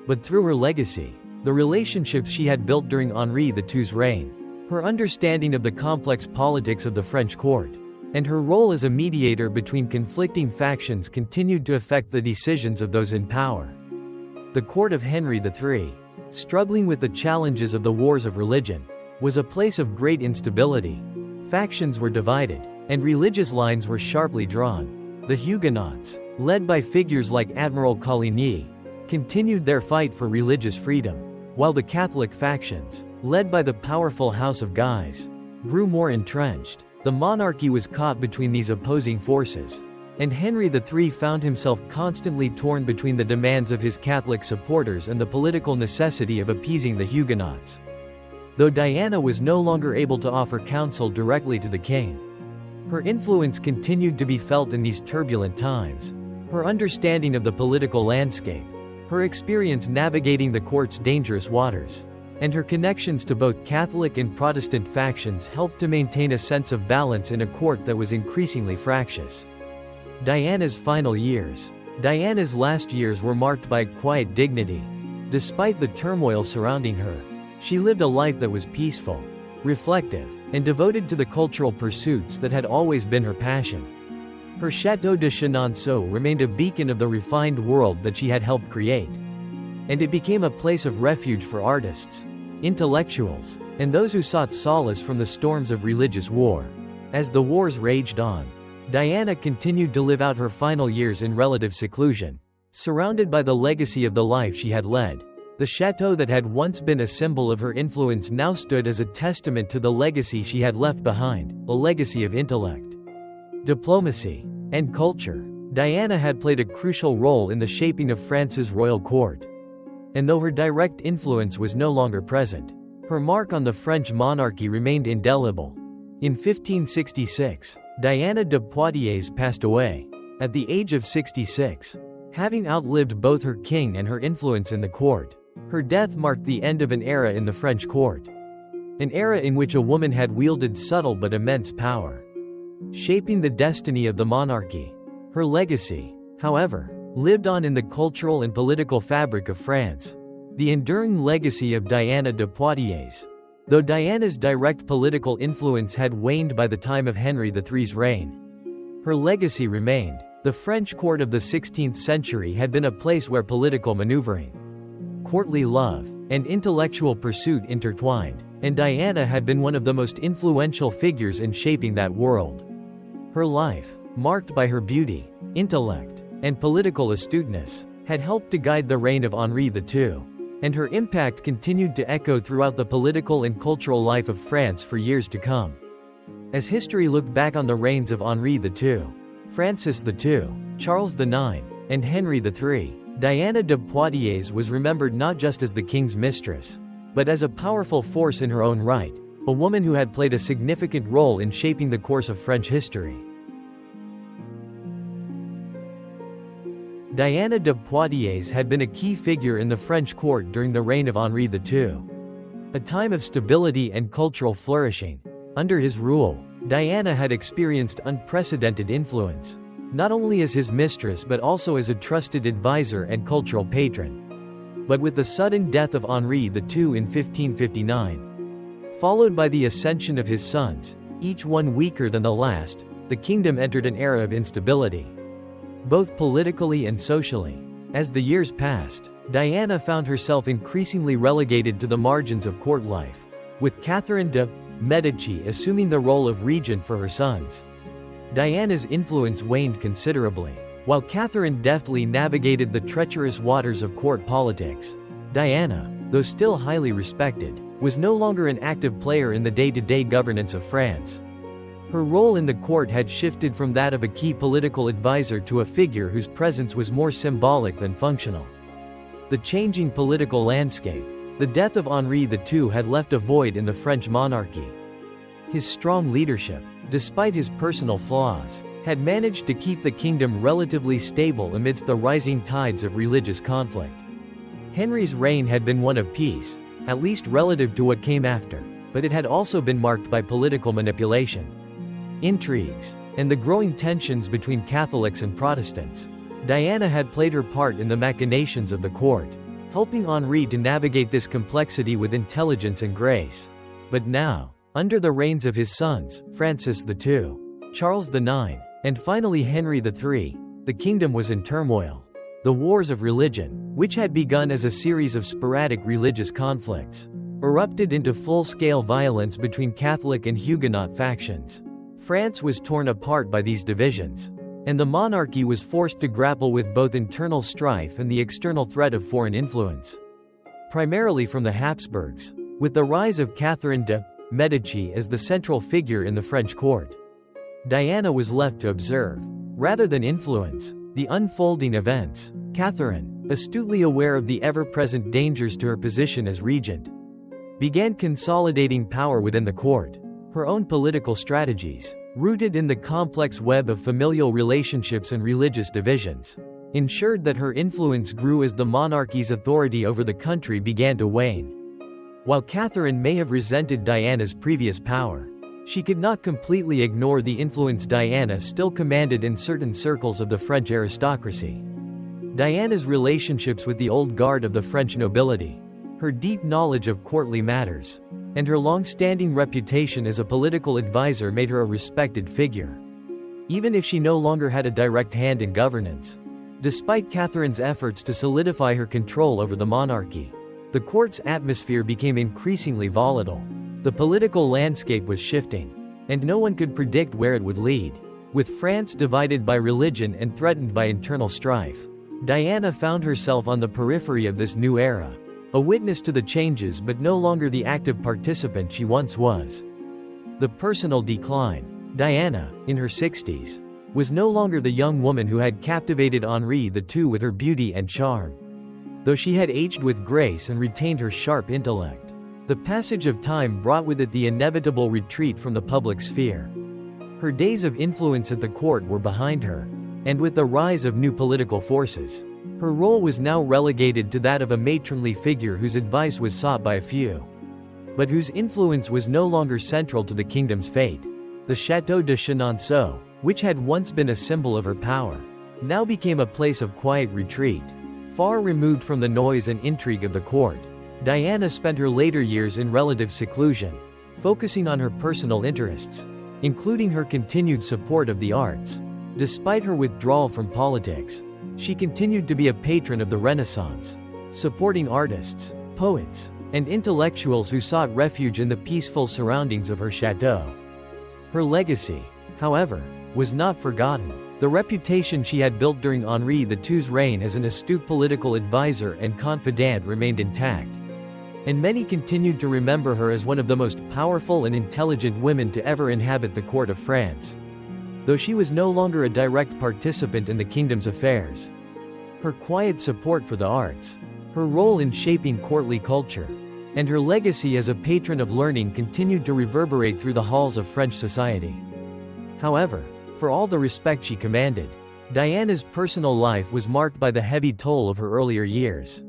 but through her legacy, the relationships she had built during Henri II's reign, her understanding of the complex politics of the French court, and her role as a mediator between conflicting factions continued to affect the decisions of those in power. The court of Henri III, struggling with the challenges of the wars of religion, was a place of great instability. Factions were divided, and religious lines were sharply drawn. The Huguenots, led by figures like Admiral Coligny, continued their fight for religious freedom, while the Catholic factions, led by the powerful House of Guise, grew more entrenched. The monarchy was caught between these opposing forces, and Henri III found himself constantly torn between the demands of his Catholic supporters and the political necessity of appeasing the Huguenots. Though Diana was no longer able to offer counsel directly to the king, her influence continued to be felt in these turbulent times. Her understanding of the political landscape, her experience navigating the court's dangerous waters, and her connections to both Catholic and Protestant factions helped to maintain a sense of balance in a court that was increasingly fractious. Diana's final years. Diana's last years were marked by quiet dignity. Despite the turmoil surrounding her, she lived a life that was peaceful, reflective, and devoted to the cultural pursuits that had always been her passion. Her Château de Chenonceau remained a beacon of the refined world that she had helped create, and it became a place of refuge for artists, intellectuals, and those who sought solace from the storms of religious war. As the wars raged on, Diana continued to live out her final years in relative seclusion, surrounded by the legacy of the life she had led. The chateau that had once been a symbol of her influence now stood as a testament to the legacy she had left behind, a legacy of intellect, diplomacy, and culture. Diana had played a crucial role in the shaping of France's royal court. And though her direct influence was no longer present, her mark on the French monarchy remained indelible. In 1566, Diana de Poitiers passed away, at the age of 66, having outlived both her king and her influence in the court. Her death marked the end of an era in the French court, an era in which a woman had wielded subtle but immense power, shaping the destiny of the monarchy. Her legacy, however, lived on in the cultural and political fabric of France. The enduring legacy of Diana de Poitiers. Though Diana's direct political influence had waned by the time of Henri III's reign, her legacy remained. The French court of the 16th century had been a place where political maneuvering, courtly love, and intellectual pursuit intertwined, and Diana had been one of the most influential figures in shaping that world. Her life, marked by her beauty, intellect, and political astuteness, had helped to guide the reign of Henri II, and her impact continued to echo throughout the political and cultural life of France for years to come. As history looked back on the reigns of Henri II, Francis II, Charles IX, and Henri III, Diana de Poitiers was remembered not just as the king's mistress, but as a powerful force in her own right, a woman who had played a significant role in shaping the course of French history. Diana de Poitiers had been a key figure in the French court during the reign of Henri II. A time of stability and cultural flourishing. Under his rule, Diana had experienced unprecedented influence, not only as his mistress but also as a trusted advisor and cultural patron. But with the sudden death of Henri II in 1559, followed by the ascension of his sons, each one weaker than the last, the kingdom entered an era of instability, both politically and socially. As the years passed, Diana found herself increasingly relegated to the margins of court life, with Catherine de Medici assuming the role of regent for her sons. Diana's influence waned considerably. While Catherine deftly navigated the treacherous waters of court politics, Diana, though still highly respected, was no longer an active player in the day-to-day governance of France. Her role in the court had shifted from that of a key political advisor to a figure whose presence was more symbolic than functional. The changing political landscape. The death of Henri II had left a void in the French monarchy. His strong leadership, despite his personal flaws, had managed to keep the kingdom relatively stable amidst the rising tides of religious conflict. Henry's reign had been one of peace, at least relative to what came after, but it had also been marked by political manipulation, intrigues, and the growing tensions between Catholics and Protestants. Diana had played her part in the machinations of the court, helping Henri to navigate this complexity with intelligence and grace. But now, under the reigns of his sons, Francis II, Charles IX, and finally Henry III, the kingdom was in turmoil. The wars of religion, which had begun as a series of sporadic religious conflicts, erupted into full-scale violence between Catholic and Huguenot factions. France was torn apart by these divisions, and the monarchy was forced to grapple with both internal strife and the external threat of foreign influence, primarily from the Habsburgs. With the rise of Catherine de Medici as the central figure in the French court, Diana was left to observe, rather than influence, the unfolding events. Catherine, astutely aware of the ever-present dangers to her position as regent, began consolidating power within the court. Her own political strategies, rooted in the complex web of familial relationships and religious divisions, ensured that her influence grew as the monarchy's authority over the country began to wane. While Catherine may have resented Diana's previous power, she could not completely ignore the influence Diana still commanded in certain circles of the French aristocracy. Diana's relationships with the old guard of the French nobility, her deep knowledge of courtly matters, and her long-standing reputation as a political advisor made her a respected figure, even if she no longer had a direct hand in governance. Despite Catherine's efforts to solidify her control over the monarchy, the court's atmosphere became increasingly volatile. The political landscape was shifting, and no one could predict where it would lead. With France divided by religion and threatened by internal strife, Diana found herself on the periphery of this new era, a witness to the changes but no longer the active participant she once was. The personal decline. Diana, in her 60s, was no longer the young woman who had captivated Henri II with her beauty and charm. Though she had aged with grace and retained her sharp intellect, the passage of time brought with it the inevitable retreat from the public sphere. Her days of influence at the court were behind her, and with the rise of new political forces, her role was now relegated to that of a matronly figure whose advice was sought by a few, but whose influence was no longer central to the kingdom's fate. The Château de Chenonceau, which had once been a symbol of her power, now became a place of quiet retreat. Far removed from the noise and intrigue of the court, Diana spent her later years in relative seclusion, focusing on her personal interests, including her continued support of the arts. Despite her withdrawal from politics, she continued to be a patron of the Renaissance, supporting artists, poets, and intellectuals who sought refuge in the peaceful surroundings of her chateau. Her legacy, however, was not forgotten. The reputation she had built during Henri II's reign as an astute political advisor and confidant remained intact, and many continued to remember her as one of the most powerful and intelligent women to ever inhabit the court of France. Though she was no longer a direct participant in the kingdom's affairs, her quiet support for the arts, her role in shaping courtly culture, and her legacy as a patron of learning continued to reverberate through the halls of French society. However, for all the respect she commanded, Diana's personal life was marked by the heavy toll of her earlier years.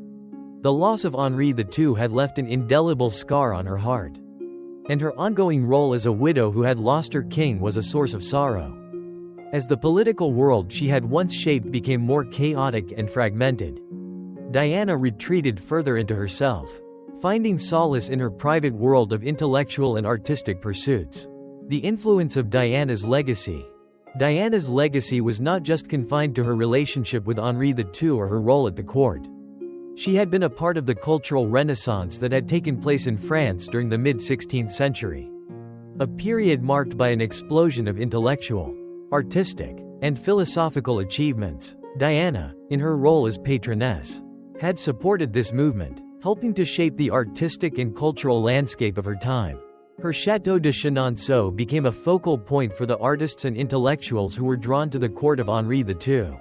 The loss of Henri II had left an indelible scar on her heart, and her ongoing role as a widow who had lost her king was a source of sorrow. As the political world she had once shaped became more chaotic and fragmented, Diana retreated further into herself, finding solace in her private world of intellectual and artistic pursuits. The influence of Diana's legacy. Diana's legacy was not just confined to her relationship with Henri II or her role at the court. She had been a part of the cultural renaissance that had taken place in France during the mid-16th century. A period marked by an explosion of intellectual, artistic, and philosophical achievements. Diana, in her role as patroness, had supported this movement, helping to shape the artistic and cultural landscape of her time. Her Château de Chenonceau became a focal point for the artists and intellectuals who were drawn to the court of Henri II.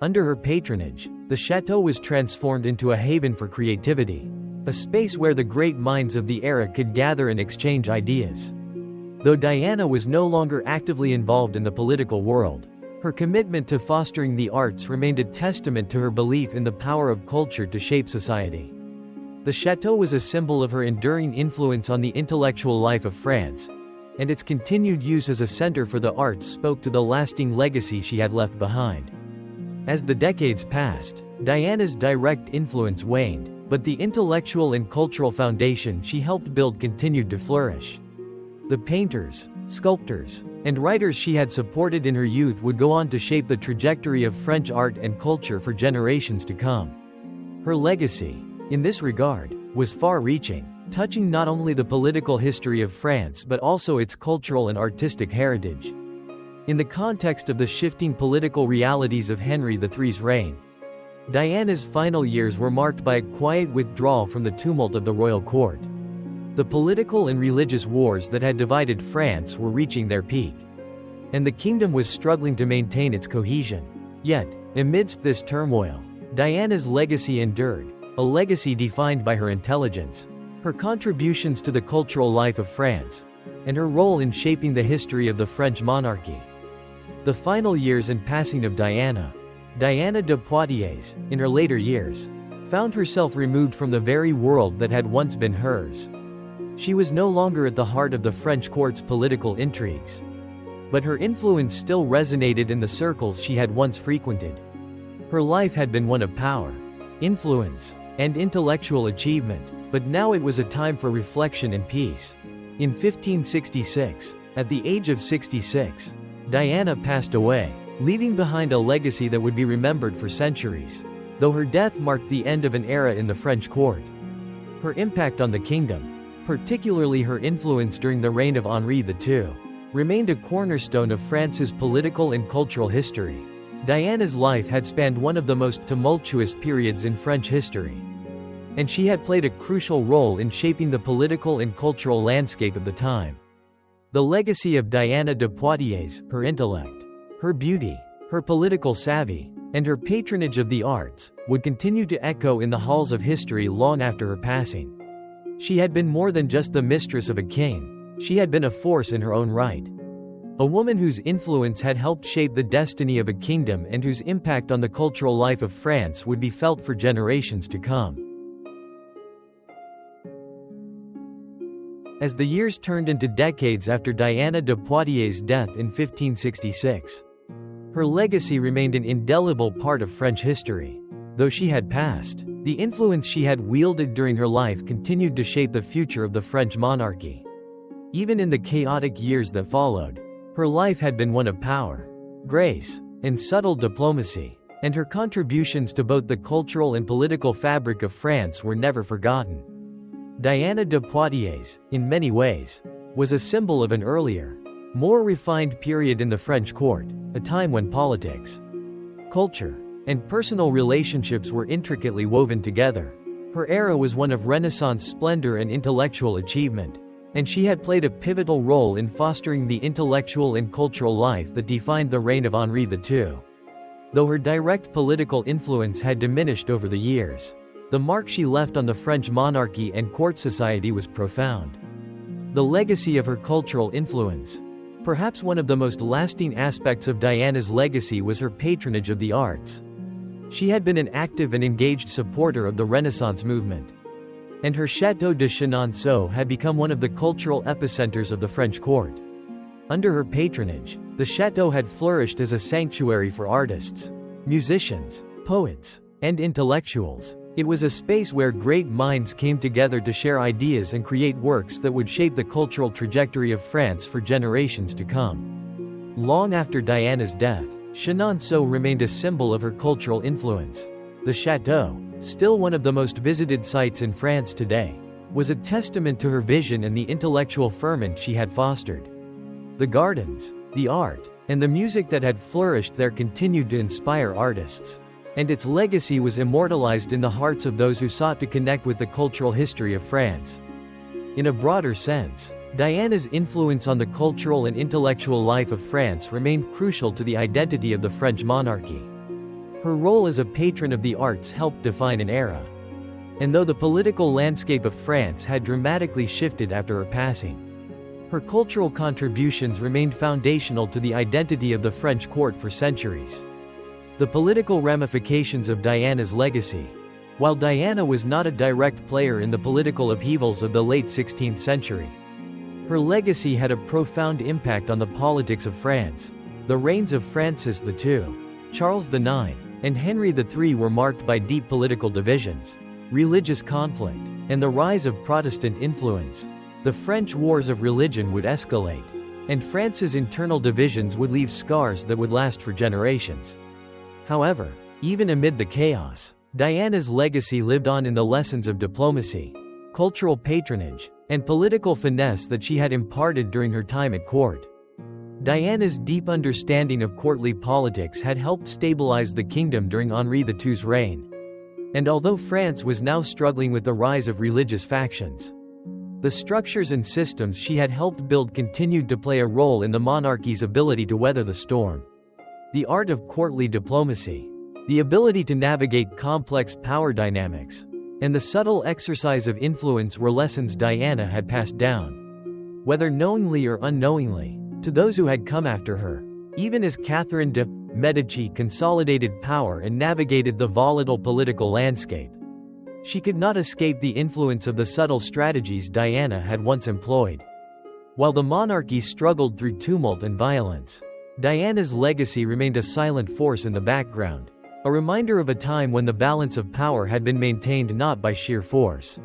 Under her patronage, the chateau was transformed into a haven for creativity, a space where the great minds of the era could gather and exchange ideas. Though Diana was no longer actively involved in the political world, her commitment to fostering the arts remained a testament to her belief in the power of culture to shape society. The chateau was a symbol of her enduring influence on the intellectual life of France, and its continued use as a center for the arts spoke to the lasting legacy she had left behind. As the decades passed, Diana's direct influence waned, but the intellectual and cultural foundation she helped build continued to flourish. The painters, sculptors, and writers she had supported in her youth would go on to shape the trajectory of French art and culture for generations to come. Her legacy, in this regard, was far-reaching, touching not only the political history of France but also its cultural and artistic heritage. In the context of the shifting political realities of Henri III's reign, Diana's final years were marked by a quiet withdrawal from the tumult of the royal court. The political and religious wars that had divided France were reaching their peak, and the kingdom was struggling to maintain its cohesion. Yet, amidst this turmoil, Diana's legacy endured, a legacy defined by her intelligence, her contributions to the cultural life of France, and her role in shaping the history of the French monarchy. The final years and passing of Diana de Poitiers, in her later years, found herself removed from the very world that had once been hers. She was no longer at the heart of the French court's political intrigues, but her influence still resonated in the circles she had once frequented. Her life had been one of power, influence, and intellectual achievement, but now it was a time for reflection and peace. In 1566, at the age of 66, Diana passed away, leaving behind a legacy that would be remembered for centuries. Though her death marked the end of an era in the French court, her impact on the kingdom, particularly her influence during the reign of Henri II, remained a cornerstone of France's political and cultural history. Diana's life had spanned one of the most tumultuous periods in French history, and she had played a crucial role in shaping the political and cultural landscape of the time. The legacy of Diana de Poitiers, her intellect, her beauty, her political savvy, and her patronage of the arts, would continue to echo in the halls of history long after her passing. She had been more than just the mistress of a king, she had been a force in her own right. A woman whose influence had helped shape the destiny of a kingdom and whose impact on the cultural life of France would be felt for generations to come. As the years turned into decades after Diana de Poitiers' death in 1566, her legacy remained an indelible part of French history. Though she had passed, the influence she had wielded during her life continued to shape the future of the French monarchy. Even in the chaotic years that followed, her life had been one of power, grace, and subtle diplomacy, and her contributions to both the cultural and political fabric of France were never forgotten. Diana de Poitiers, in many ways, was a symbol of an earlier, more refined period in the French court, a time when politics, culture, and personal relationships were intricately woven together. Her era was one of Renaissance splendor and intellectual achievement, and she had played a pivotal role in fostering the intellectual and cultural life that defined the reign of Henri II. Though her direct political influence had diminished over the years, the mark she left on the French monarchy and court society was profound. The legacy of her cultural influence. Perhaps one of the most lasting aspects of Diana's legacy was her patronage of the arts. She had been an active and engaged supporter of the Renaissance movement, and her Château de Chenonceau had become one of the cultural epicenters of the French court. Under her patronage, the château had flourished as a sanctuary for artists, musicians, poets, and intellectuals. It was a space where great minds came together to share ideas and create works that would shape the cultural trajectory of France for generations to come. Long after Diana's death, Chenonceau remained a symbol of her cultural influence. The château, still one of the most visited sites in France today, was a testament to her vision and the intellectual ferment she had fostered. The gardens, the art, and the music that had flourished there continued to inspire artists, and its legacy was immortalized in the hearts of those who sought to connect with the cultural history of France. In a broader sense, Diana's influence on the cultural and intellectual life of France remained crucial to the identity of the French monarchy. Her role as a patron of the arts helped define an era. And though the political landscape of France had dramatically shifted after her passing, her cultural contributions remained foundational to the identity of the French court for centuries. The political ramifications of Diana's legacy. While Diana was not a direct player in the political upheavals of the late 16th century, her legacy had a profound impact on the politics of France. The reigns of Francis II, Charles IX, and Henri III were marked by deep political divisions, religious conflict, and the rise of Protestant influence. The French wars of religion would escalate, and France's internal divisions would leave scars that would last for generations. However, even amid the chaos, Diana's legacy lived on in the lessons of diplomacy, cultural patronage, and political finesse that she had imparted during her time at court. Diana's deep understanding of courtly politics had helped stabilize the kingdom during Henri II's reign. And although France was now struggling with the rise of religious factions, the structures and systems she had helped build continued to play a role in the monarchy's ability to weather the storm. The art of courtly diplomacy, the ability to navigate complex power dynamics, and the subtle exercise of influence were lessons Diana had passed down, whether knowingly or unknowingly, to those who had come after her. Even as Catherine de Medici consolidated power and navigated the volatile political landscape, she could not escape the influence of the subtle strategies Diana had once employed. While the monarchy struggled through tumult and violence, Diana's legacy remained a silent force in the background, a reminder of a time when the balance of power had been maintained not by sheer force,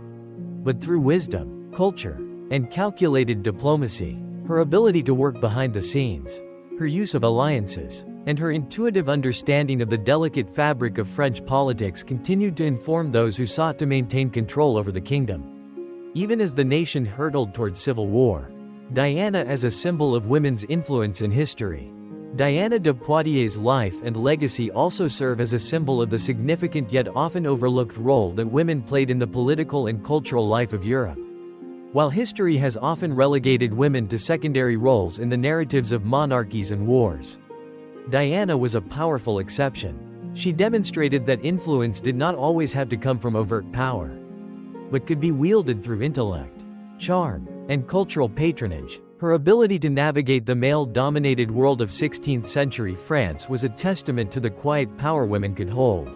but through wisdom, culture, and calculated diplomacy. Her ability to work behind the scenes, her use of alliances, and her intuitive understanding of the delicate fabric of French politics continued to inform those who sought to maintain control over the kingdom. Even as the nation hurtled toward civil war, Diana as a symbol of women's influence in history. Diana de Poitiers' life and legacy also serve as a symbol of the significant yet often overlooked role that women played in the political and cultural life of Europe. While history has often relegated women to secondary roles in the narratives of monarchies and wars, Diana was a powerful exception. She demonstrated that influence did not always have to come from overt power, but could be wielded through intellect, charm, and cultural patronage. Her ability to navigate the male-dominated world of 16th-century France was a testament to the quiet power women could hold.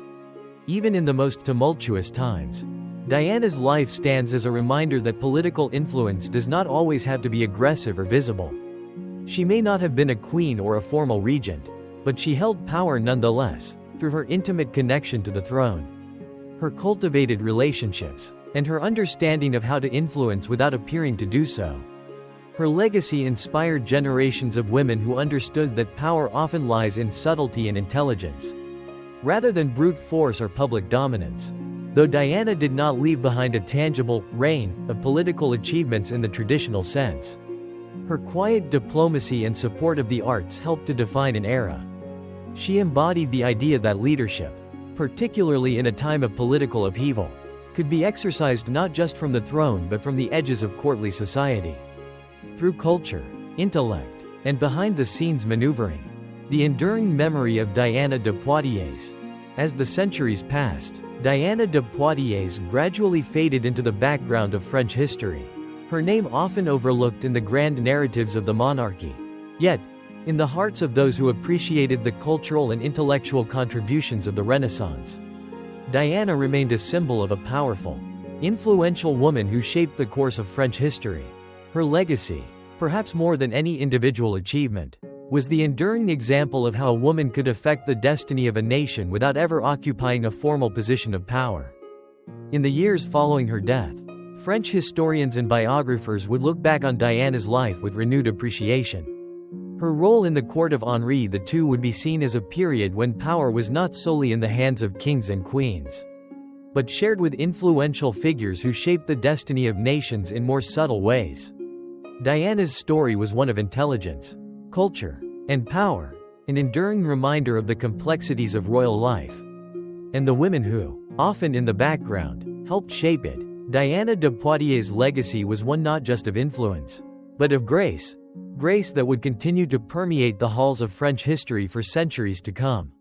Even in the most tumultuous times, Diana's life stands as a reminder that political influence does not always have to be aggressive or visible. She may not have been a queen or a formal regent, but she held power nonetheless, through her intimate connection to the throne, her cultivated relationships, and her understanding of how to influence without appearing to do so. Her legacy inspired generations of women who understood that power often lies in subtlety and intelligence, rather than brute force or public dominance. Though Diana did not leave behind a tangible reign of political achievements in the traditional sense, her quiet diplomacy and support of the arts helped to define an era. She embodied the idea that leadership, particularly in a time of political upheaval, could be exercised not just from the throne but from the edges of courtly society. Through culture, intellect, and behind-the-scenes maneuvering, The enduring memory of Diana de Poitiers. As the centuries passed, Diana de Poitiers gradually faded into the background of French history. Her name often overlooked in the grand narratives of the monarchy. Yet, in the hearts of those who appreciated the cultural and intellectual contributions of the Renaissance, Diana remained a symbol of a powerful, influential woman who shaped the course of French history. Her legacy, perhaps more than any individual achievement, was the enduring example of how a woman could affect the destiny of a nation without ever occupying a formal position of power. In the years following her death, French historians and biographers would look back on Diana's life with renewed appreciation. Her role in the court of Henri II would be seen as a period when power was not solely in the hands of kings and queens, but shared with influential figures who shaped the destiny of nations in more subtle ways. Diana's story was one of intelligence, culture, and power, an enduring reminder of the complexities of royal life, and the women who, often in the background, helped shape it. Diana de Poitiers' legacy was one not just of influence, but of grace that would continue to permeate the halls of French history for centuries to come.